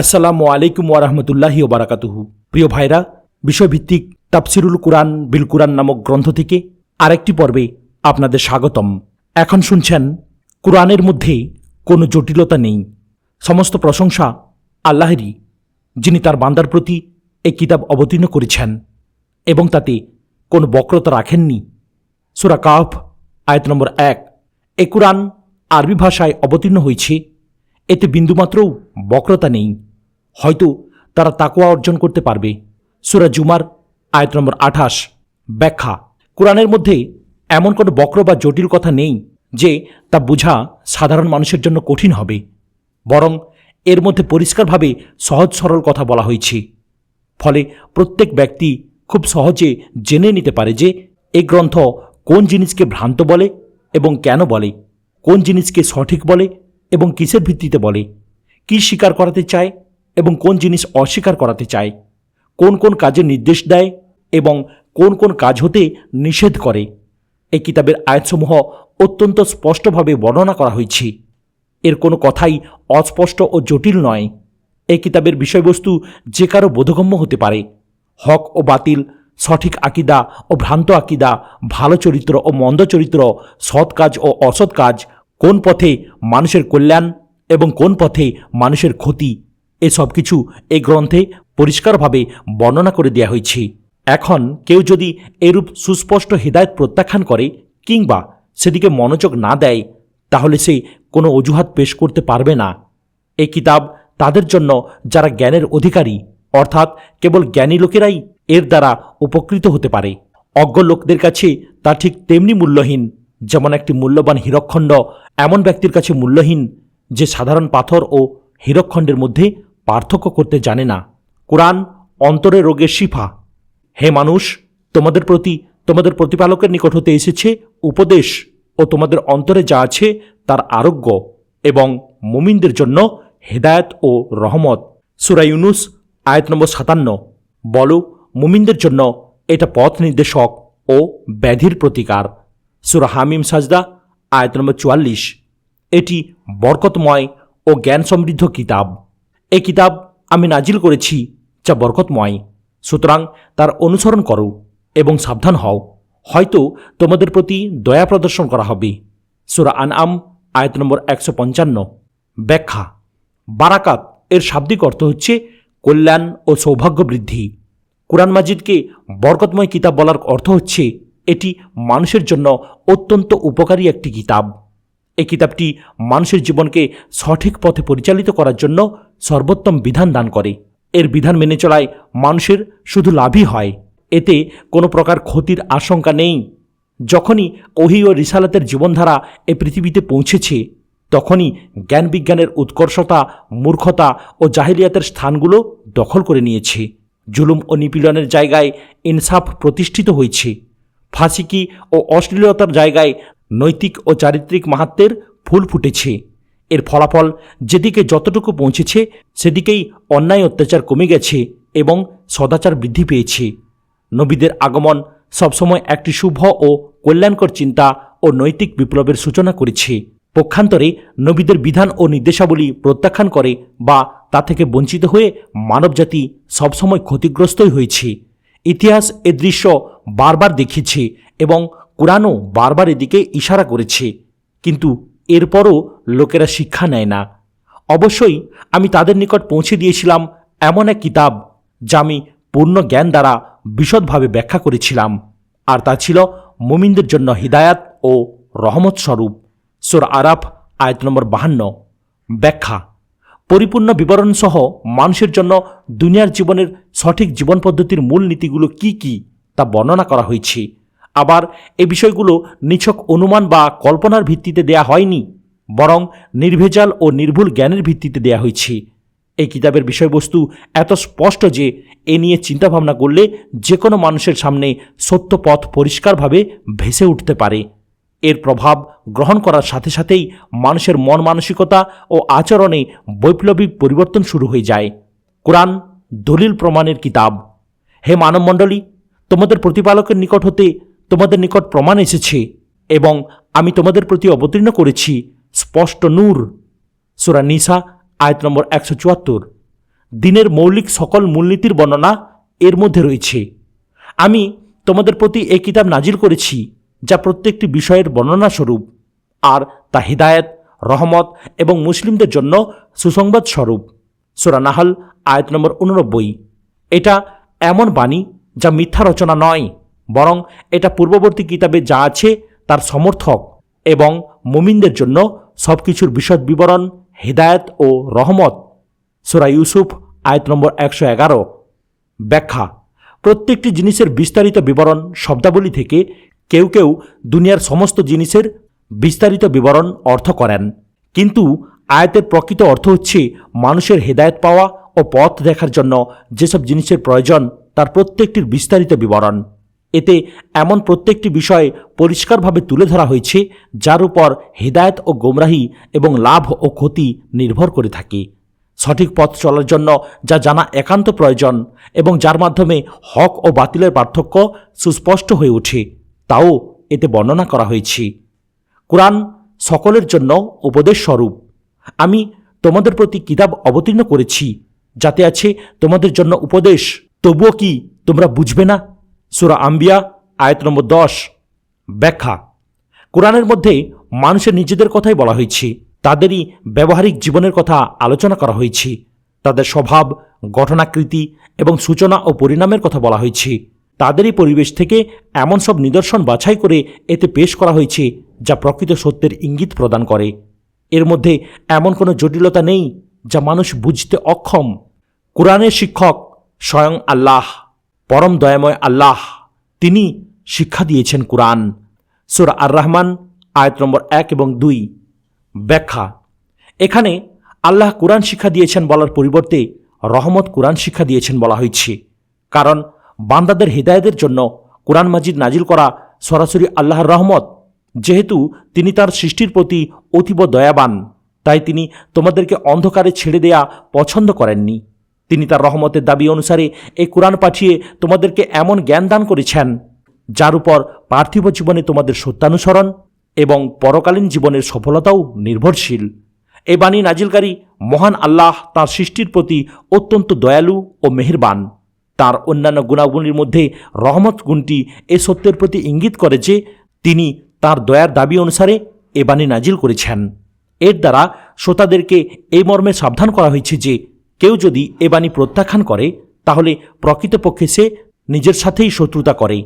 আসসালামু আলাইকুম ওয়ারাহমতুল্লাহি ওবারাকাতুহু। প্রিয় ভাইরা, বিষয়ভিত্তিক তাফসিরুল কুরআন বিল কুরআন নামক গ্রন্থ থেকে আরেকটি পর্বে আপনাদের স্বাগতম। এখন শুনছেন, কুরআনের মধ্যে কোনো জটিলতা নেই, সমস্ত প্রশংসা আল্লাহরই, যিনি তার বান্দার প্রতি এই কিতাব অবতীর্ণ করেছেন এবং তাতে কোনো বক্রতা রাখেননি। সূরা কাহফ আয়াত নম্বর 1। এই কুরআন আরবি ভাষায় অবতীর্ণ হয়েছে, এতে বিন্দুমাত্রও বক্রতা নেই, হয়তো তারা তাকওয়া অর্জন করতে পারবে। সূরা জুমার আয়াত নম্বর 28। ব্যাখ্যা: কুরআনের মধ্যে এমন কোনো বক্র বা জটিল কথা নেই যে তা বোঝা সাধারণ মানুষের জন্য কঠিন হবে, বরং এর মধ্যে পরিষ্কারভাবে সহজ সরল কথা বলা হয়েছে। ফলে প্রত্যেক ব্যক্তি খুব সহজে জেনে নিতে পারে যে এই গ্রন্থ কোন জিনিসকে ভ্রান্ত বলে এবং কেন বলে, কোন জিনিসকে সঠিক বলে এবং কিসের ভিত্তিতে বলে, কি স্বীকার করাতে চায় এবং কোন জিনিস অস্বীকার করাতে চায়, কোন কোন কাজের নির্দেশ দেয় এবং কোন কোন কাজ হতে নিষেধ করে। এই কিতাবের আয়াতসমূহ অত্যন্ত স্পষ্টভাবে বর্ণনা করা হয়েছে। এর কোনো কথাই অস্পষ্ট ও জটিল নয়। এই কিতাবের বিষয়বস্তু যে কারো বোধগম্য হতে পারে। হক ও বাতিল, সঠিক আকিদা ও ভ্রান্ত আকিদা, ভালো চরিত্র ও মন্দ চরিত্র, সৎ কাজ ও অসৎ কাজ, কোন পথে মানুষের কল্যাণ এবং কোন পথে মানুষের ক্ষতি, এসব কিছু এই গ্রন্থে পরিষ্কারভাবে বর্ণনা করে দেওয়া হয়েছে। এখন কেউ যদি এরূপ সুস্পষ্ট হিদায়ত প্রত্যাখ্যান করে কিংবা সেদিকে মনোযোগ না দেয়, তাহলে সে কোনো অজুহাত পেশ করতে পারবে না। এই কিতাব তাদের জন্য যারা জ্ঞানের অধিকারী, অর্থাৎ কেবল জ্ঞানী লোকেরাই এর দ্বারা উপকৃত হতে পারে। অজ্ঞ লোকদের কাছে তা ঠিক তেমনি মূল্যহীন যেমন একটি মূল্যবান হীরকখণ্ড এমন ব্যক্তির কাছে মূল্যহীন যে সাধারণ পাথর ও হীরকখণ্ডের মধ্যে পার্থক্য করতে জানে না। কুরআন অন্তরের রোগের শিফা। হে মানুষ, তোমাদের প্রতি তোমাদের প্রতিপালকের নিকট হতে এসেছে উপদেশ ও তোমাদের অন্তরে যা আছে তার আরোগ্য এবং মুমিনদের জন্য হেদায়েত ও রহমত। সূরা ইউনুস আয়াত নম্বর 57। বলো, মুমিনদের জন্য এটা পথ নির্দেশক ও ব্যাধির প্রতিকার। সূরা হামিম সাজদা আয়াত নম্বর 44। এটি বরকতময় ও জ্ঞান সমৃদ্ধ কিতাব। এই কিতাব আমি নাজিল করেছি যা বরকতময়, সুতরাং তার অনুসরণ করো এবং সাবধান হও, হয়তো তোমাদের প্রতি দয়া প্রদর্শন করা হবে। সূরা আনআম আয়াত নম্বর 155। ব্যাখ্যা: বারাকাত এর শাব্দিক অর্থ হচ্ছে কল্যাণ ও সৌভাগ্য বৃদ্ধি। কুরআন মাজিদকে বরকতময় কিতাব বলার অর্থ হচ্ছে এটি মানুষের জন্য অত্যন্ত উপকারী একটি কিতাব। এই কিতাবটি মানুষের জীবনকে সঠিক পথে পরিচালিত করার জন্য সর্বোত্তম বিধান দান করে। এর বিধান মেনে চলায় মানুষের শুধু লাভই হয়, এতে কোনো প্রকার ক্ষতির আশঙ্কা নেই। যখনই ওহী ও রিসালাতের জীবনধারা এই পৃথিবীতে পৌঁছেছে, তখনই জ্ঞান বিজ্ঞানের উৎকর্ষতা, মূর্খতা ও জাহিলিয়াতের স্থানগুলো দখল করে নিয়েছে। জুলুম ও নিপীড়নের জায়গায় ইনসাফ প্রতিষ্ঠিত হয়েছে। ফাঁসিকি ও অশ্লীলতার জায়গায় নৈতিক ও চারিত্রিক মাহাত্ম্যের ফুল ফুটেছে। এর ফলাফল যেদিকে যতটুকু পৌঁছেছে সেদিকেই অন্যায় অত্যাচার কমে গেছে এবং সদাচার বৃদ্ধি পেয়েছে। নবীদের আগমন সবসময় একটি শুভ ও কল্যাণকর চিন্তা ও নৈতিক বিপ্লবের সূচনা করেছে। পক্ষান্তরে নবীদের বিধান ও নির্দেশাবলী প্রত্যাখ্যান করে বা তা থেকে বঞ্চিত হয়ে মানবজাতি সবসময় ক্ষতিগ্রস্তই হয়েছে। ইতিহাস এ দৃশ্য বারবার দেখিয়েছে এবং কুরআনও বারবার এদিকে ইশারা করেছে, কিন্তু এরপরও লোকেরা শিক্ষা নেয় না। অবশ্যই আমি তাদের নিকট পৌঁছে দিয়েছিলাম এমন এক কিতাব যা আমি পূর্ণ জ্ঞান দ্বারা বিশদভাবে ব্যাখ্যা করেছিলাম, আর তা ছিল মুমিনদের জন্য হিদায়াত ও রহমত স্বরূপ। সূরা আরাফ আয়াত নম্বর 52। ব্যাখ্যা: পরিপূর্ণ বিবরণ সহ মানুষের জন্য দুনিয়ার জীবনের সঠিক জীবন পদ্ধতির মূল নীতিগুলো কি কি তা বর্ণনা করা হয়েছে। আবার এই বিষয়গুলো নিছক অনুমান বা কল্পনার ভিত্তিতে দেয়া হয়নি, বরং নির্ভেজাল ও নির্ভুল জ্ঞানের ভিত্তিতে দেয়া হয়েছে। এই কিতাবের বিষয়বস্তু এত স্পষ্ট যে এ নিয়ে চিন্তাভাবনা করলে যে কোনো মানুষের সামনে সত্য পথ পরিষ্কারভাবে ভেসে উঠতে পারে। এর প্রভাব গ্রহণ করার সাথে সাথেই মানুষের মন মানসিকতা ও আচরণে বৈপ্লবিক পরিবর্তন শুরু হয়ে যায়। কুরআন দলিল প্রমাণের কিতাব। হে মানবমণ্ডলী, তোমাদের প্রতিপালকের নিকট হতে তোমাদের নিকট প্রমাণ এসেছে এবং আমি তোমাদের প্রতি অবতীর্ণ করেছি স্পষ্ট নূর। সূরা নিসা আয়াত নম্বর 174। দিনের মৌলিক সকল মূলনীতির বর্ণনা এর মধ্যে রয়েছে। আমি তোমাদের প্রতি এই কিতাব নাজিল করেছি যা প্রত্যেকটি বিষয়ের বর্ণনা স্বরূপ, আর তা হিদায়াত, রহমত এবং মুসলিমদের জন্য সুসংবাদ স্বরূপ। সূরা নাহল আয়াত নম্বর 89। এটা এমন বাণী যা মিথ্যা রচনা নয়, বরং এটা পূর্ববর্তী কিতাবে যা আছে তার সমর্থক এবং মুমিনদের জন্য সবকিছুর বিশদ বিবরণ, হিদায়াত ও রহমত। সূরা ইউসুফ আয়াত নম্বর 111। ব্যাখ্যা: প্রত্যেকটি জিনিসের বিস্তারিত বিবরণ শব্দাবলী থেকে কেউ কেউ দুনিয়ার সমস্ত জিনিসের বিস্তারিত বিবরণ অর্থ করেন, কিন্তু আয়াতের প্রকৃত অর্থ হচ্ছে মানুষের হেদায়েত পাওয়া ও পথ দেখার জন্য যেসব জিনিসের প্রয়োজন তার প্রত্যেকটির বিস্তারিত বিবরণ। এতে এমন প্রত্যেকটি বিষয় পরিষ্কারভাবে তুলে ধরা হয়েছে যার উপর হিদায়াত ও গোমরাহি এবং লাভ ও ক্ষতি নির্ভর করে থাকে। সঠিক পথ চলার জন্য যা জানা একান্ত প্রয়োজন এবং যার মাধ্যমে হক ও বাতিলের পার্থক্য সুস্পষ্ট হয়ে ওঠে তাও এতে বর্ণনা করা হয়েছে। কুরআন সকলের জন্য উপদেশ স্বরূপ। আমি তোমাদের প্রতি কিতাব অবতীর্ণ করেছি যাতে আছে তোমাদের জন্য উপদেশ, তবুও কি তোমরা বুঝবে না? সূরা আম্বিয়া আয়াত নম্বর 10। ব্যাখ্যা: কুরআনের মধ্যে মানুষের নিজেদের কথাই বলা হয়েছে, তাদেরই ব্যবহারিক জীবনের কথা আলোচনা করা হয়েছে, তাদের স্বভাব, গঠনাকৃতি এবং সূচনা ও পরিণামের কথা বলা হয়েছে। তাদেরই পরিবেশ থেকে এমন সব নিদর্শন বাছাই করে এতে পেশ করা হয়েছে যা প্রকৃত সত্যের ইঙ্গিত প্রদান করে। এর মধ্যে এমন কোনো জটিলতা নেই যা মানুষ বুঝতে অক্ষম। কুরআনের শিক্ষক স্বয়ং আল্লাহ, পরম দয়াময় আল্লাহ। তিনি শিক্ষা দিয়েছেন কুরআন। সূরা আর রহমান আয়াত নম্বর 1 এবং 2। ব্যাখ্যা: এখানে আল্লাহ কুরআন শিক্ষা দিয়েছেন বলার পরিবর্তে রহমত কুরআন শিক্ষা দিয়েছেন বলা হয়েছে, কারণ বান্দাদের হিদায়াতের জন্য কুরআন মাজিদ নাজিল করা সরাসরি আল্লাহর রহমত। যেহেতু তিনি তার সৃষ্টির প্রতি অতীব দয়াবান, তাই তিনি তোমাদেরকে অন্ধকারে ছেড়ে দেয়া পছন্দ করেননি। তিনি তার রহমতের দাবি অনুসারে এই কুরআন পাঠিয়ে তোমাদেরকে এমন জ্ঞান দান করেছেন যার উপর পার্থিব জীবনে তোমাদের সত্যানুসরণ এবং পরকালীন জীবনের সফলতাও নির্ভরশীল। এই বাণী নাজিলকারী মহান আল্লাহ তাঁর সৃষ্টির প্রতি অত্যন্ত দয়ালু ও মেহেরবান। তার অন্যান্য গুণাগুণের মধ্যে রহমত গুণটি এ সত্যের প্রতি ইঙ্গিত করে যে তিনি তার দয়ার দাবি অনুসারে এ বাণী নাজিল করেছেন। এর দ্বারা শ্রোতাদেরকে এই মর্মে সাবধান করা হয়েছে যে কেউ যদি এ বাণী প্রত্যাখ্যান করে তাহলে প্রকৃতপক্ষে সে নিজের সাথেই শত্রুতা করে।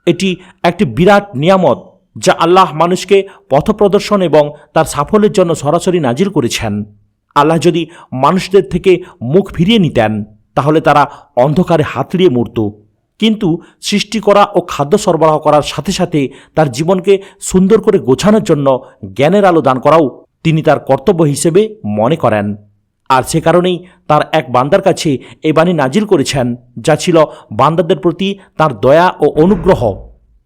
এটি একটি বিরাট নিয়ামত যা আল্লাহ মানুষকে পথপ্রদর্শন এবং তার সাফল্যের জন্য সরাসরি নাজিল করেছেন। আল্লাহ যদি মানুষদের থেকে মুখ ফিরিয়ে নিতেন তাহলে তারা অন্ধকারে হাতড়িয়ে মরত, কিন্তু সৃষ্টি করা ও খাদ্য সরবরাহ করার সাথে সাথে তার জীবনকে সুন্দর করে গোছানোর জন্য জ্ঞানের আলো দান করাও তিনি তার কর্তব্য হিসেবে মনে করেন। আর সে কারণেই তার এক বান্দার কাছে এই বাণী নাজিল করেছেন যা ছিল বান্দাদের প্রতি তার দয়া ও অনুগ্রহ।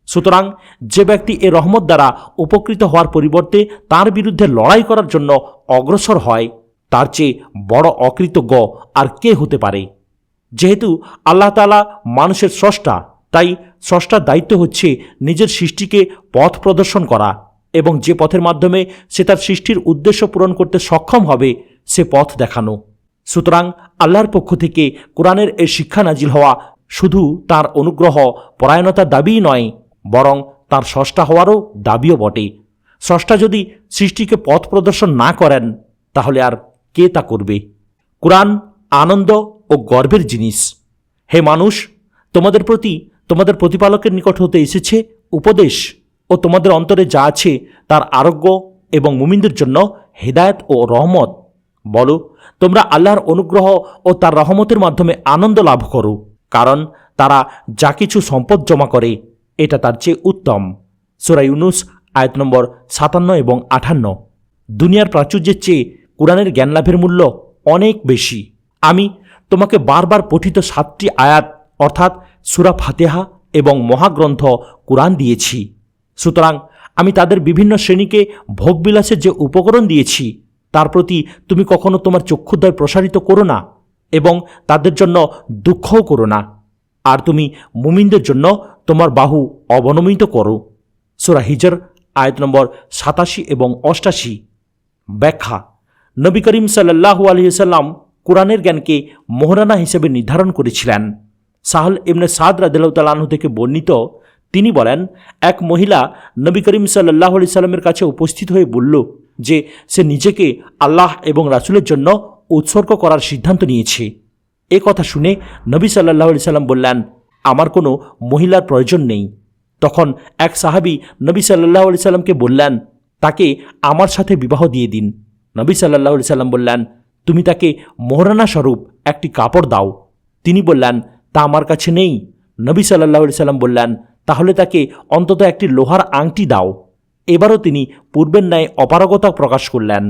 সুতরাং যে ব্যক্তি এ রহমত দ্বারা উপকৃত হওয়ার পরিবর্তে তার বিরুদ্ধে লড়াই করার জন্য অগ্রসর হয় তার চেয়ে বড় অকৃতজ্ঞ আর কে হতে পারে? যেহেতু আল্লাহ তাআলা মানুষের স্রষ্টা, তাই স্রষ্টার দায়িত্ব হচ্ছে নিজের সৃষ্টিকে পথ প্রদর্শন করা এবং যে পথের মাধ্যমে সে তার সৃষ্টির উদ্দেশ্য পূরণ করতে সক্ষম হবে সে পথ দেখানো। সুতরাং আল্লাহর পক্ষ থেকে কোরআনের এই শিক্ষা নাজিল হওয়া শুধু তার অনুগ্রহ পরায়ণতার দাবিই নয়, বরং তার স্রষ্টা হওয়ারও দাবিও বটে। স্রষ্টা যদি সৃষ্টিকে পথ প্রদর্শন না করেন তাহলে আর কে তা করবে? কুরআন আনন্দ ও গর্বের জিনিস। হে মানুষ, তোমাদের প্রতি তোমাদের প্রতিপালকের নিকট হতে এসেছে উপদেশ ও তোমাদের অন্তরে যা আছে তার আরোগ্য এবং মুমিনদের জন্য হেদায়েত ও রহমত। বলো, তোমরা আল্লাহর অনুগ্রহ ও তার রহমতের মাধ্যমে আনন্দ লাভ করো, কারণ তারা যা কিছু সম্পদ জমা করে এটা তার চেয়ে উত্তম। সূরা ইউনুস আয়াত নম্বর 57 এবং 58। দুনিয়ার প্রাচুর্যের চেয়ে কুরআনের জ্ঞান লাভের মূল্য অনেক বেশি। আমি তোমাকে বারবার পঠিত 7টি আয়াত অর্থাৎ সূরা ফাতিহা এবং মহাগ্রন্থ কুরআন দিয়েছি। সুতরাং আমি তাদের বিভিন্ন শ্রেণীকে ভোগবিলাসের যে উপকরণ দিয়েছি তার প্রতি তুমি কখনো তোমার চক্ষুদ্বয় প্রসারিত করো না এবং তাদের জন্য দুঃখও করো না, আর তুমি মুমিনদের জন্য তোমার বাহু অবনমিত করো। সূরা হিজর আয়াত নম্বর 87 এবং 88। ব্যাখ্যা: নবী করিম সাল্লাল্লাহু আলাইহি সাল্লাম কোরআনের জ্ঞানকে মোহরানা হিসেবে নির্ধারণ করেছিলেন। সাহল ইবনে সাদ রাদিয়াল্লাহু তাআলা আনহু থেকে বর্ণিত, তিনি বলেন, এক মহিলা নবী করিম সাল্লাল্লাহু আলাইহি সাল্লামের কাছে উপস্থিত হয়ে বলল যে সে নিজেকে আল্লাহ এবং রাসূলের জন্য উৎসর্গ করার সিদ্ধান্ত নিয়েছে। এ কথা শুনে নবী সাল্লাল্লাহু আলাইহি সাল্লাম বললেন, আমার কোনো মহিলার প্রয়োজন নেই। তখন এক সাহাবী নবী সাল্লাল্লাহু আলাইহি সাল্লামকে বললেন, তাকে আমার সাথে বিবাহ দিয়ে দিন। নবী সাল্লাল্লাহু আলাইহি সাল্লাম বললেন, তুমি তাকে মোহরানা স্বরূপ একটি কাপড় দাও। তিনি বললেন, তা আমার কাছে নেই। নবী সাল্লাল্লাহু আলাইহি সাল্লাম বললেন, তাহলে তাকে অন্তত একটি লোহার আংটি দাও। এবারও তিনি পূর্বের ন্যায় অপারগতা প্রকাশ করলেন।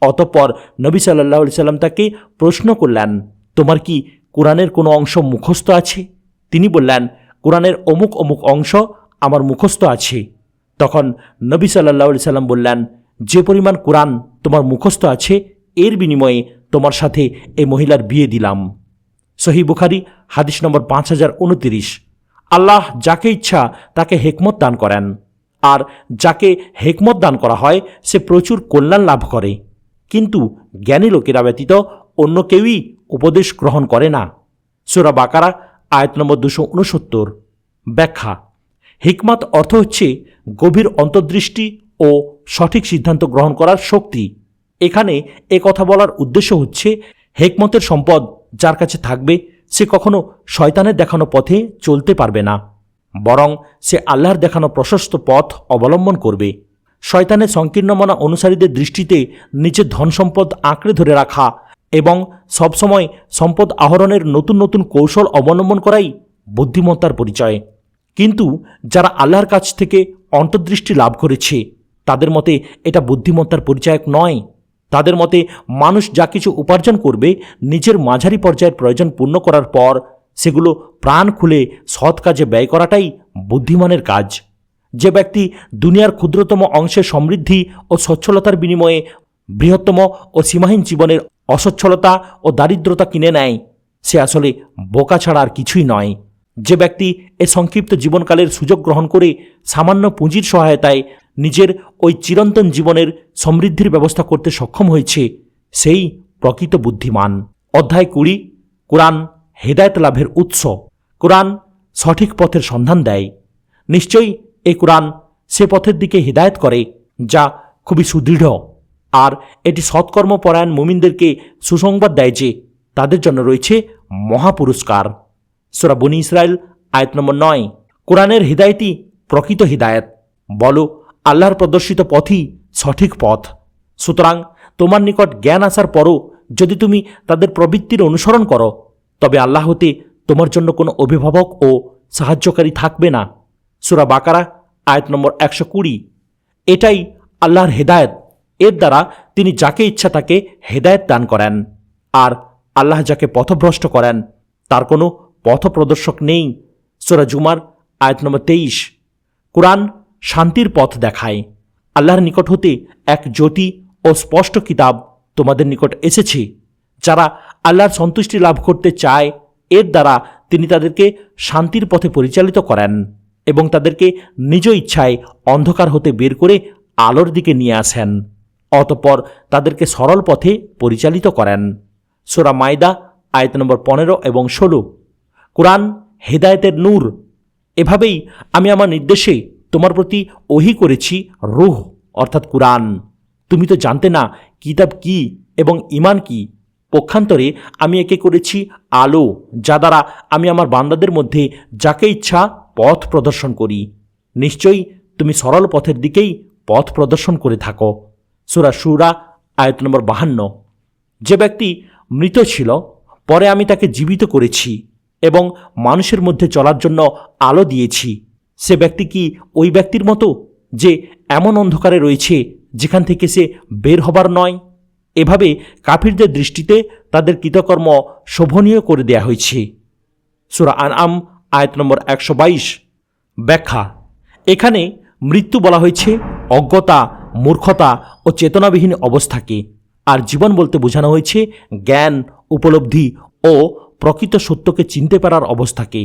অতঃপর নবী সাল্লাল্লাহু আলাইহি সাল্লাম তাকে প্রশ্ন করলেন, তোমার কি কোরআনের কোনো অংশ মুখস্থ আছে? তিনি বললেন, কোরআনের অমুক অমুক অংশ আমার মুখস্থ আছে। তখন নবী সাল্লাল্লাহু আলাইহি সাল্লাম বললেন, যে পরিমাণ কোরআন তোমার মুখস্থ আছে এর বিনিময়ে তোমার সাথে এই মহিলার বিয়ে দিলাম। সহিহ বুখারী হাদিস নম্বর 5029। আল্লাহ যাকে ইচ্ছা তাকে হেকমত দান করেন, আর যাকে হেকমত দান করা হয় সে প্রচুর কল্যাণ লাভ করে। কিন্তু জ্ঞানী লোকেরা ব্যতীত অন্য কেউই উপদেশ গ্রহণ করে না। সূরা বাকারা আয়াত নম্বর 269। ব্যাখ্যা: হিকমত অর্থ হচ্ছে গভীর অন্তর্দৃষ্টি ও সঠিক সিদ্ধান্ত গ্রহণ করার শক্তি। এখানে এ কথা বলার উদ্দেশ্য হচ্ছে, হেকমতের সম্পদ যার কাছে থাকবে সে কখনো শয়তানের দেখানো পথে চলতে পারবে না, বরং সে আল্লাহর দেখানো প্রশস্ত পথ অবলম্বন করবে। শয়তানের সংকীর্ণ মনা অনুসারীদের দৃষ্টিতে নিজের ধন সম্পদ আঁকড়ে ধরে রাখা এবং সবসময় সম্পদ আহরণের নতুন নতুন কৌশল অবলম্বন করাই বুদ্ধিমত্তার পরিচয়। কিন্তু যারা আল্লাহর কাছ থেকে অন্তর্দৃষ্টি লাভ করেছে তাদের মতে এটা বুদ্ধিমত্তার পরিচায়ক নয়। তাদের মতে মানুষ যা কিছু উপার্জন করবে নিজের মাঝারি পর্যায়ের প্রয়োজন পূর্ণ করার পর সেগুলো প্রাণ খুলে সৎ কাজে ব্যয় করাটাই বুদ্ধিমানের কাজ। যে ব্যক্তি দুনিয়ার ক্ষুদ্রতম অংশের সমৃদ্ধি ও সচ্ছলতার বিনিময়ে বৃহত্তম ও সীমাহীন জীবনের অসচ্ছলতা ও দারিদ্রতা কিনে নেয় সে আসলে বোকা ছাড়া আর কিছুই নয়। যে ব্যক্তি এ সংক্ষিপ্ত জীবনকালের সুযোগ গ্রহণ করে সামান্য পুঁজির সহায়তায় নিজের ওই চিরন্তন জীবনের সমৃদ্ধির ব্যবস্থা করতে সক্ষম হয়েছে সেই প্রকৃত বুদ্ধিমান। অধ্যায় 20। কোরআন হেদায়েত লাভের উৎস। কোরআন সঠিক পথের সন্ধান দেয়। নিশ্চয়ই এই কোরআন সে পথের দিকে হিদায়ত করে যা খুবই সুদৃঢ়, আর এটি সৎকর্মপরায়ণ মুমিনদেরকে সুসংবাদ দেয় যে তাদের জন্য রয়েছে মহাপুরস্কার। সূরা বনী ইসরাইল আয়াত নম্বর 9। কোরআনের হিদায়তই প্রকৃত হিদায়ত। বলো, আল্লাহর প্রদর্শিত পথই সঠিক পথ। সুতরাং তোমার নিকট জ্ঞান আসার পরও যদি তুমি তাদের প্রবৃত্তির অনুসরণ করো তবে আল্লাহ হতে তোমার জন্য কোনো অভিভাবক ও সাহায্যকারী থাকবে না। সূরা বাকারা আয়াত নম্বর 120। এটাই আল্লাহর হেদায়েত। এর দ্বারা তিনি যাকে ইচ্ছা তাকে হেদায়েত দান করেন, আর আল্লাহ যাকে পথভ্রষ্ট করেন তার কোনো পথপ্রদর্শক নেই। সূরা জুমার আয়াত নম্বর 23। কোরআন শান্তির পথ দেখায়। আল্লাহর নিকট হতে এক জ্যোতি ও স্পষ্ট কিতাব তোমাদের নিকট এসেছে। যারা আল্লাহর সন্তুষ্টি লাভ করতে চায় এর দ্বারা তিনি তাদেরকে শান্তির পথে পরিচালিত করেন এবং তাদেরকে নিজ ইচ্ছায় অন্ধকার হতে বের করে আলোর দিকে নিয়ে আসেন, অতঃপর তাদেরকে সরল পথে পরিচালিত করেন। সূরা মাইদা আয়াত নম্বর 15 এবং 16। কোরআন হেদায়েতের নূর। এভাবেই আমি আমার নির্দেশে তোমার প্রতি ওহী করেছি রূহ অর্থাৎ কোরআন। তুমি তো জানতে না কিতাব কি এবং ঈমান কি। পক্ষান্তরে আমি একে করেছি আলো, যা দ্বারা আমি আমার বান্দাদের মধ্যে যাকে ইচ্ছা পথ প্রদর্শন করি। নিশ্চয়ই তুমি সরল পথের দিকেই পথ প্রদর্শন করে থাকো। সূরা শুরা আয়াত নম্বর 52। যে ব্যক্তি মৃত ছিল পরে আমি তাকে জীবিত করেছি এবং মানুষের মধ্যে চলার জন্য আলো দিয়েছি, সে ব্যক্তি কি ওই ব্যক্তির মতো যে এমন অন্ধকারে রয়েছে যেখান থেকে সে বের হবার নয়? এভাবে কাফিরদের দৃষ্টিতে তাদের কৃতকর্ম শোভনীয় করে দেয়া হয়েছে। সূরা আনআম আয়াত নম্বর 122। ব্যাখ্যা: এখানে মৃত্যু বলা হয়েছে অজ্ঞতা, মূর্খতা ও চেতনাবিহীন অবস্থাকে, আর জীবন বলতে বোঝানো হয়েছে জ্ঞান, উপলব্ধি ও প্রকৃত সত্যকে চিনতে পারার অবস্থাকে।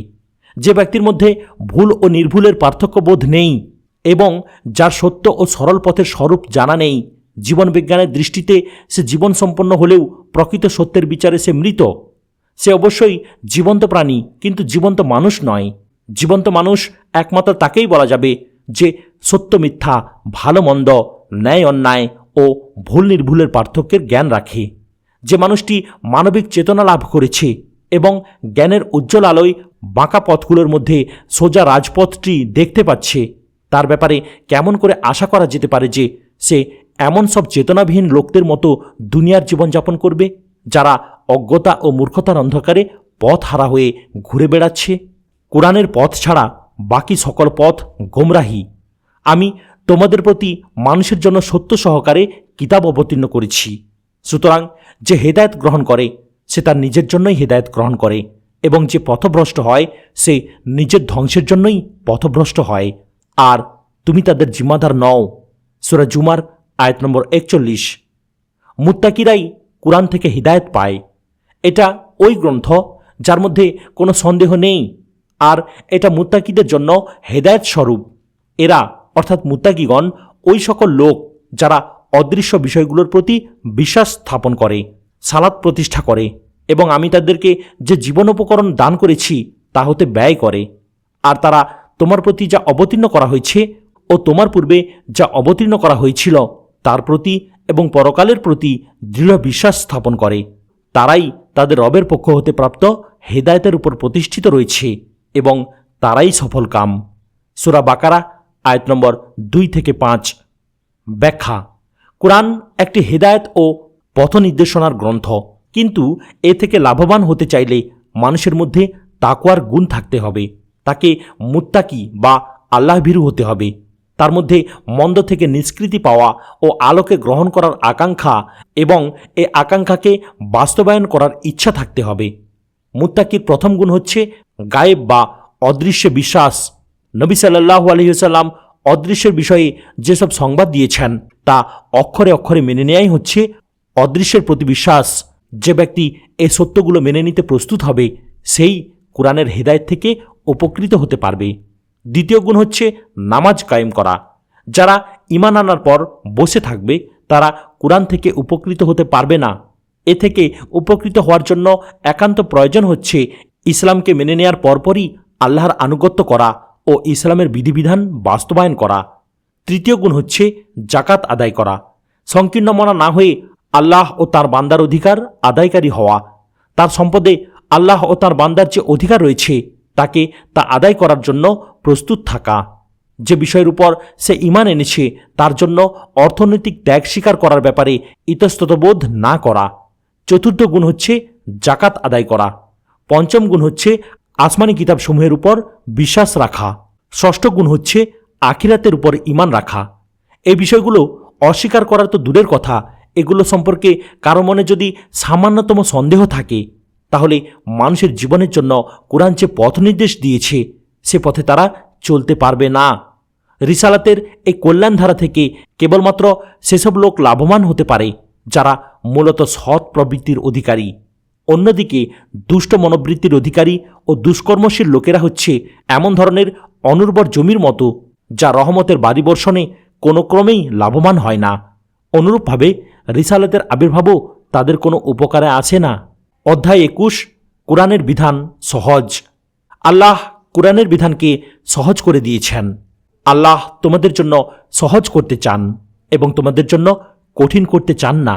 যে ব্যক্তির মধ্যে ভুল ও নির্ভুলের পার্থক্য বোধ নেই এবং যার সত্য ও সরল পথের স্বরূপ জানা নেই, জীবনবিজ্ঞানের দৃষ্টিতে সে জীবন সম্পন্ন হলেও প্রকৃত সত্যের বিচারে সে মৃত। সে অবশ্যই জীবন্ত প্রাণী, কিন্তু জীবন্ত মানুষ নয়। জীবন্ত মানুষ একমাত্র তাকেই বলা যাবে যে সত্য মিথ্যা, ভালো মন্দ, ন্যায় অন্যায় ও ভুল নির্ভুলের পার্থক্যের জ্ঞান রাখে। যে মানুষটি মানবিক চেতনা লাভ করেছে এবং জ্ঞানের উজ্জ্বল আলোয় বাঁকা পথগুলোর মধ্যে সোজা রাজপথটি দেখতে পাচ্ছে, তার ব্যাপারে কেমন করে আশা করা যেতে পারে যে সে এমন সব চেতনাবিহীন লোকদের মতো দুনিয়ার জীবনযাপন করবে যারা অজ্ঞতা ও মূর্খতার অন্ধকারে পথ হারা হয়ে ঘুরে বেড়াচ্ছে? কোরআনের পথ ছাড়া বাকি সকল পথ গোমরাহি। আমি তোমাদের প্রতি মানুষের জন্য সত্য সহকারে কিতাব অবতীর্ণ করেছি। সুতরাং যে হেদায়েত গ্রহণ করে সে তার নিজের জন্যই হেদায়েত গ্রহণ করে, এবং যে পথভ্রষ্ট হয় সে নিজের ধ্বংসের জন্যই পথভ্রষ্ট হয়। আর তুমি তাদের জিম্মাদার নও। সূরা জুমার আয়াত নম্বর 41। মুত্তাকিরাই কুরআন থেকে হিদায়ত পায়। এটা ওই গ্রন্থ যার মধ্যে কোনো সন্দেহ নেই, আর এটা মুত্তাকিদের জন্য হেদায়েত স্বরূপ। এরা অর্থাৎ মুত্তাকিগণ ওই সকল লোক যারা অদৃশ্য বিষয়গুলোর প্রতি বিশ্বাস স্থাপন করে, সালাত প্রতিষ্ঠা করে এবং আমি তাদেরকে যে জীবনোপকরণ দান করেছি তা হতে ব্যয় করে। আর তারা তোমার প্রতি যা অবতীর্ণ করা হয়েছে ও তোমার পূর্বে যা অবতীর্ণ করা হয়েছিল তার প্রতি এবং পরকালের প্রতি দৃঢ় বিশ্বাস স্থাপন করে। তারাই তাদের রবের পক্ষ হতে প্রাপ্ত হেদায়েতের উপর প্রতিষ্ঠিত রয়েছে এবং তারাই সফল কাম। সূরা বাকারা আয়াত নম্বর 2 থেকে 5। ব্যাখ্যা: কুরআন একটি হেদায়েত ও পথ নির্দেশনার গ্রন্থ, কিন্তু এ থেকে লাভবান হতে চাইলে মানুষের মধ্যে তাকওয়ার গুণ থাকতে হবে। তাকে মুত্তাকি বা আল্লাহভীরু হতে হবে। তার মধ্যে মন্দ থেকে নিষ্কৃতি পাওয়া ও আলোকে গ্রহণ করার আকাঙ্ক্ষা এবং এ আকাঙ্ক্ষাকে বাস্তবায়ন করার ইচ্ছা থাকতে হবে। মুত্তাকির প্রথম গুণ হচ্ছে গায়েব বা অদৃশ্যে বিশ্বাস। নবী সাল্লাল্লাহু আলাইহি ওয়াসাল্লাম অদৃশ্যের বিষয়ে যেসব সংবাদ দিয়েছেন তা অক্ষরে অক্ষরে মেনে নেয়াই হচ্ছে অদৃশ্যের প্রতি বিশ্বাস। যে ব্যক্তি এই সত্যগুলো মেনে নিতে প্রস্তুত হবে সেই কুরআনের হেদায়েত থেকে উপকৃত হতে পারবে। দ্বিতীয় গুণ হচ্ছে নামাজ কায়েম করা। যারা ঈমান আনার পর বসে থাকবে তারা কুরআন থেকে উপকৃত হতে পারবে না। এ থেকে উপকৃত হওয়ার জন্য একান্ত প্রয়োজন হচ্ছে ইসলামকে মেনে নেয়ার পরপরই আল্লাহর আনুগত্য করা ও ইসলামের বিধিবিধান বাস্তবায়ন করা। তৃতীয় গুণ হচ্ছে জাকাত আদায় করা। সংকীর্ণ মনা না হয়ে আল্লাহ ও তার বান্দার অধিকার আদায়কারী হওয়া। তার সম্পদে আল্লাহ ও তার বান্দার যে অধিকার রয়েছে তাকে তা আদায় করার জন্য প্রস্তুত থাকা। যে বিষয়ের উপর সে ঈমান এনেছে তার জন্য অর্থনৈতিক ত্যাগ স্বীকার করার ব্যাপারে ইতস্ততবোধ না করা। চতুর্থ গুণ হচ্ছে জাকাত আদায় করা। পঞ্চম গুণ হচ্ছে আসমানি কিতাবসমূহের উপর বিশ্বাস রাখা। ষষ্ঠ গুণ হচ্ছে আখিরাতের উপর ঈমান রাখা। এই বিষয়গুলো অস্বীকার করার তো দূরের কথা, এগুলো সম্পর্কে কারো মনে যদি সামান্যতম সন্দেহ থাকে তাহলে মানুষের জীবনের জন্য কুরআন যে পথ নির্দেশ দিয়েছে সে পথে তারা চলতে পারবে না। রিসালাতের এই কল্যাণধারা থেকে কেবলমাত্র সেসব লোক লাভবান হতে পারে যারা মূলত সৎ প্রবৃত্তির অধিকারী। অন্যদিকে দুষ্ট মনোবৃত্তির অধিকারী ও দুষ্কর্মশীল লোকেরা হচ্ছে এমন ধরনের অনুর্বর জমির মতো যা রহমতের বাড়ি বর্ষণে কোনো ক্রমেই লাভবান হয় না। অনুরূপভাবে রিসালাতের আবির্ভাবও তাদের কোনো উপকারে আসে না। অধ্যায় 21। কুরআনের বিধান সহজ। আল্লাহ কুরআনের বিধানকে সহজ করে দিয়েছেন। আল্লাহ তোমাদের জন্য সহজ করতে চান এবং তোমাদের জন্য কঠিন করতে চান না।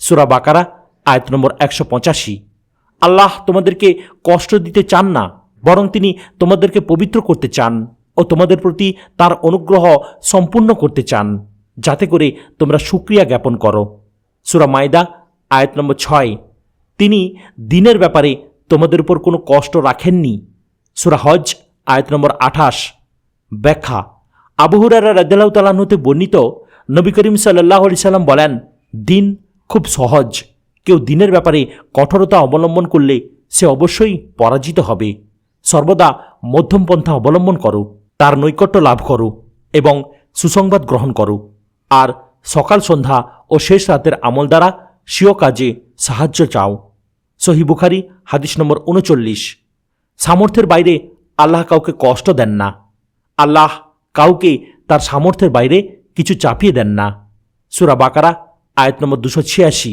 সূরা বাকারা আয়াত নম্বর 185। আল্লাহ তোমাদেরকে কষ্ট দিতে চান না, বরং তিনি তোমাদেরকে পবিত্র করতে চান ও তোমাদের প্রতি তার অনুগ্রহ সম্পূর্ণ করতে চান যাতে করে তোমরা শুকরিয়া জ্ঞাপন করো। সূরা মায়দা আয়াত নম্বর 6। তিনি দিনের ব্যাপারে তোমাদের উপর কোনো কষ্ট রাখেননি। সূরা হজ আয়াত নম্বর 28। ব্যাখ্যা: আবু হুরায়রা রাদিয়াল্লাহু তাআলা আনহু হতে বর্ণিত, নবী করিম সাল্লাল্লাহু আলাইহি সাল্লাম বলেন, দিন খুব সহজ। কেউ দিনের ব্যাপারে কঠোরতা অবলম্বন করলে সে অবশ্যই পরাজিত হবে। সর্বদা মধ্যম পন্থা অবলম্বন করো, তার নৈকট্য লাভ করো এবং সুসংবাদ গ্রহণ করো। আর সকাল সন্ধ্যা ও শেষ রাতের আমল দ্বারা স্বীয় কাজে সাহায্য চাও। সহিহ বুখারী হাদিস নম্বর 39। সামর্থ্যের বাইরে আল্লাহ কাউকে কষ্ট দেন না। আল্লাহ কাউকে তার সামর্থ্যের বাইরে কিছু চাপিয়ে দেন না। সূরা বাকারা আয়াত নম্বর 286।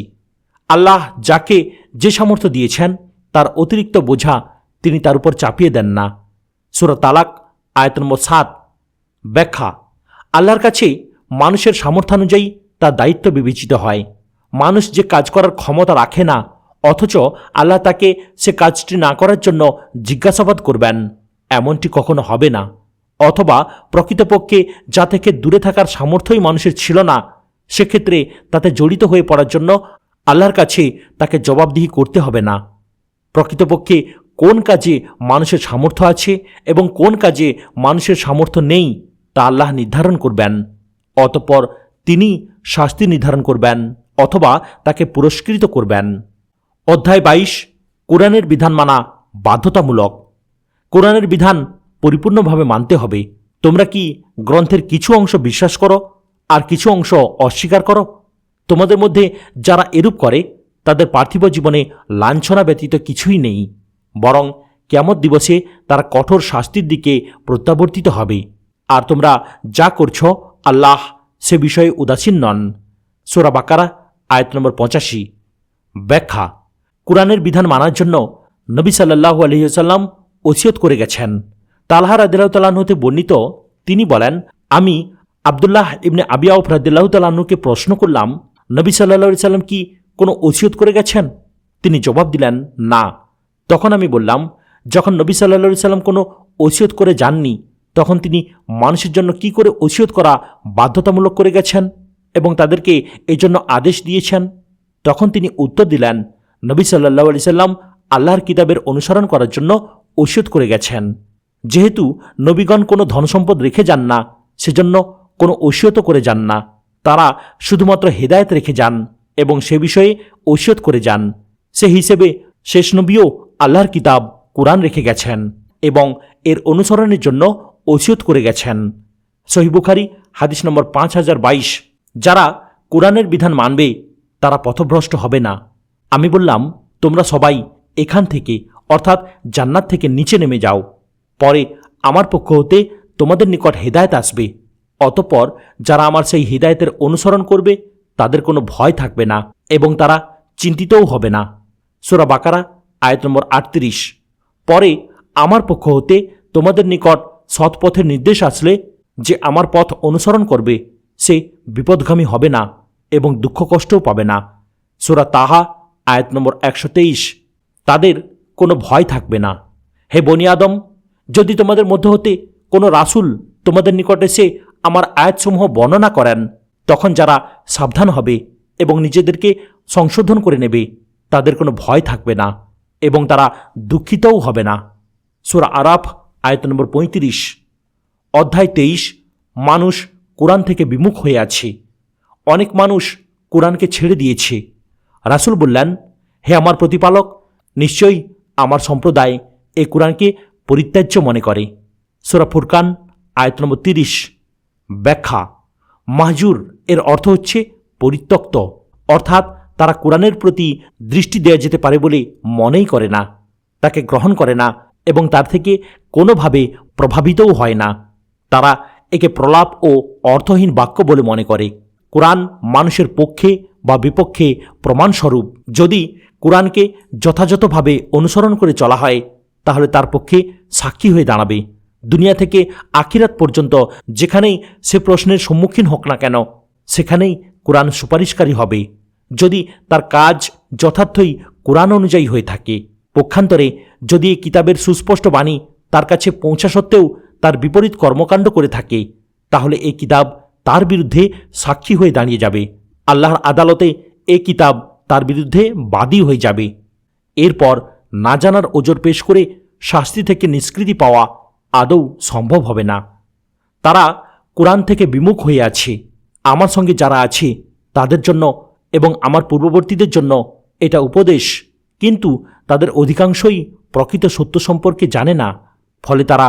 আল্লাহ যাকে যে সামর্থ্য দিয়েছেন তার অতিরিক্ত বোঝা তিনি তার উপর চাপিয়ে দেন না। সূরা তালাক আয়াত নম্বর 7। ব্যাখ্যা: আল্লাহর কাছে মানুষের সামর্থ্যানুযায়ী তার দায়িত্ব বিবেচিত হয়। মানুষ যে কাজ করার ক্ষমতা রাখে না, অথচ আল্লাহ তাকে সে কাজটি না করার জন্য জিজ্ঞাসাবাদ করবেন, এমনটি কখনো হবে না। অথবা প্রকৃতপক্ষে যা থেকে দূরে থাকার সামর্থ্যই মানুষের ছিল না, সেক্ষেত্রে তাতে জড়িত হয়ে পড়ার জন্য আল্লাহর কাছে তাকে জবাবদিহি করতে হবে না। প্রকৃতপক্ষে কোন কাজে মানুষের সামর্থ্য আছে এবং কোন কাজে মানুষের সামর্থ্য নেই তা আল্লাহ নির্ধারণ করবেন। অতঃপর তিনি শাস্তি নির্ধারণ করবেন অথবা তাকে পুরস্কৃত করবেন। অধ্যায় 22। কোরআনের বিধান মানা বাধ্যতামূলক। কোরআনের বিধান পরিপূর্ণভাবে মানতে হবে। তোমরা কি গ্রন্থের কিছু অংশ বিশ্বাস করো আর কিছু অংশ অস্বীকার করো? তোমাদের মধ্যে যারা এরূপ করে তাদের পার্থিব জীবনে লাঞ্ছনা ব্যতীত কিছুই নেই, বরং কিয়ামত দিবসে তারা কঠোর শাস্তির দিকে প্রত্যাবর্তিত হবে। আর তোমরা যা করছ আল্লাহ সে বিষয়ে উদাসীন নন। সূরা বাকারা আয়াত নম্বর 85। ব্যাখ্যা: কোরআনের বিধান মানার জন্য নবী সাল্লাল্লাহু আলাইহি ওয়াসাল্লাম ওসিয়ত করে গেছেন। তালহা রাদিয়াল্লাহু তাআলা আনহু হতে বর্ণিত, তিনি বলেন, আমি আব্দুল্লাহ ইবনে আবি আওফ রাদিয়াল্লাহু তাআলা আনহুকে প্রশ্ন করলাম, নবী সাল্লাল্লাহু আলাইহি ওয়াসাল্লাম কি কোনো ওসিয়ত করে গেছেন? তিনি জবাব দিলেন, না। তখন আমি বললাম, যখন নবী সাল্লাল্লাহু আলাইহি ওয়াসাল্লাম কোনো ওসিয়ত করে যাননি, তখন তিনি মানুষের জন্য কি করে ওসিয়ত করা বাধ্যতামূলক করে গেছেন এবং তাদেরকে এই জন্য আদেশ দিয়েছেন? তখন তিনি উত্তর দিলেন, নবী সাল্লাল্লাহু আলাইহি ওয়াসাল্লাম আল্লাহর কিতাবের অনুসরণ করার জন্য ওসিয়ত করে গেছেন। যেহেতু নবীগণ কোনো ধনসম্পদ রেখে যান না, সেজন্য কোনো ওসিয়তও করে যান না। তারা শুধুমাত্র হেদায়েত রেখে যান এবং সে বিষয়ে ওসিয়ত করে যান। সে হিসেবে শেষ নবীও আল্লাহর কিতাব কোরআন রেখে গেছেন এবং এর অনুসরণের জন্য ওসিয়ত করে গেছেন। সহিহ বুখারী হাদিস নম্বর 5022। যারা কোরআনের বিধান মানবে তারা পথভ্রষ্ট হবে না। আমি বললাম, তোমরা সবাই এখান থেকে অর্থাৎ জান্নাত থেকে নিচে নেমে যাও, পরে আমার পক্ষ হতে তোমাদের নিকট হেদায়েত আসবে। অতঃপর যারা আমার সেই হিদায়েতের অনুসরণ করবে তাদের কোনো ভয় থাকবে না এবং তারা চিন্তিতও হবে না। সূরা বাকারা আয়াত নম্বর 38। পরে আমার পক্ষ হতে তোমাদের নিকট সৎপথের নির্দেশ আসলে যে আমার পথ অনুসরণ করবে সে বিপদগামী হবে না এবং দুঃখ কষ্টও পাবে না। সূরা তাহা আয়াত নম্বর 123। তাদের কোনো ভয় থাকবে না। হে বনি আদম, যদি তোমাদের মধ্য হতে কোনো রাসূল তোমাদের নিকট এসে আমার আয়াতসমূহ বর্ণনা করেন, তখন যারা সাবধান হবে এবং নিজেদেরকে সংশোধন করে নেবে তাদের কোনো ভয় থাকবে না এবং তারা দুঃখিতও হবে না। সূরা আরাফ আয়াত নম্বর 35। অধ্যায় 23। মানুষ কোরআন থেকে বিমুখ হয়ে আছে। অনেক মানুষ কোরআনকে ছেড়ে দিয়েছে। রাসূল বললেন, হে আমার প্রতিপালক, নিশ্চয়ই আমার সম্প্রদায় এই কোরআনকে পরিত্যাজ্য মনে করে। সূরা ফুরকান আয়াত নম্বর 30। ব্যাখ্যা: মাহজুর এর অর্থ হচ্ছে পরিত্যক্ত, অর্থাৎ তারা কোরআনের প্রতি দৃষ্টি দেওয়া যেতে পারে বলে মনেই করে না, তাকে গ্রহণ করে না এবং তার থেকে কোনোভাবে প্রভাবিতও হয় না। তারা একে প্রলাপ ও অর্থহীন বাক্য বলে মনে করে। কোরআন মানুষের পক্ষে বা বিপক্ষে প্রমাণস্বরূপ। যদি কোরআনকে যথাযথভাবে অনুসরণ করে চলা হয় তাহলে তার পক্ষে সাক্ষী হয়ে দাঁড়াবে। দুনিয়া থেকে আখিরাত পর্যন্ত যেখানেই সে প্রশ্নের সম্মুখীন হোক না কেন, সেখানেই কোরআন সুপারিশকারী হবে, যদি তার কাজ যথার্থই কোরআন অনুযায়ী হয়ে থাকে। পক্ষান্তরে যদি এই কিতাবের সুস্পষ্ট বাণী তার কাছে পৌঁছা সত্ত্বেও তার বিপরীত কর্মকাণ্ড করে থাকে, তাহলে এই কিতাব তার বিরুদ্ধে সাক্ষী হয়ে দাঁড়িয়ে যাবে। আল্লাহর আদালতে এই কিতাব তার বিরুদ্ধে বাদী হয়ে যাবে। এরপর না জানার ওজর পেশ করে শাস্তি থেকে নিষ্কৃতি পাওয়া আদৌ সম্ভব হবে না। তারা কোরআন থেকে বিমুখ হয়ে আছে। আমার সঙ্গে যারা আছে তাদের জন্য এবং আমার পূর্ববর্তীদের জন্য এটা উপদেশ, কিন্তু তাদের অধিকাংশই প্রকৃত সত্য সম্পর্কে জানে না, ফলে তারা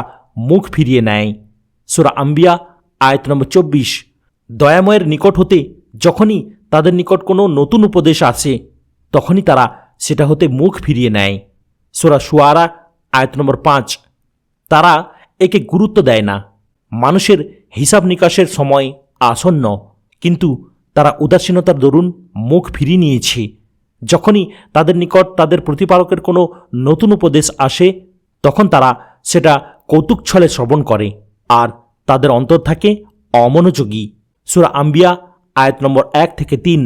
মুখ ফিরিয়ে নেয়। সূরা আম্বিয়া আয়াত নম্বর 24। দয়াময়ের নিকট হতে যখনই তাদের নিকট কোনো নতুন উপদেশ আসে তখনই তারা সেটা হতে মুখ ফিরিয়ে নেয়। সূরা শুআরা আয়াত নম্বর 5। তারা একে গুরুত্ব দেয় না। মানুষের হিসাব নিকাশের সময় আসন্ন, কিন্তু তারা উদাসীনতার দরুন মুখ ফিরিয়ে নিয়েছে। যখনই তাদের নিকট তাদের প্রতিপালকের কোনো নতুন উপদেশ আসে তখন তারা সেটা কৌতুক ছলে শ্রবণ করে আর তাদের অন্তর থাকে অমনোযোগী। সূরা আম্বিয়া আয়াত নম্বর 1 থেকে 3।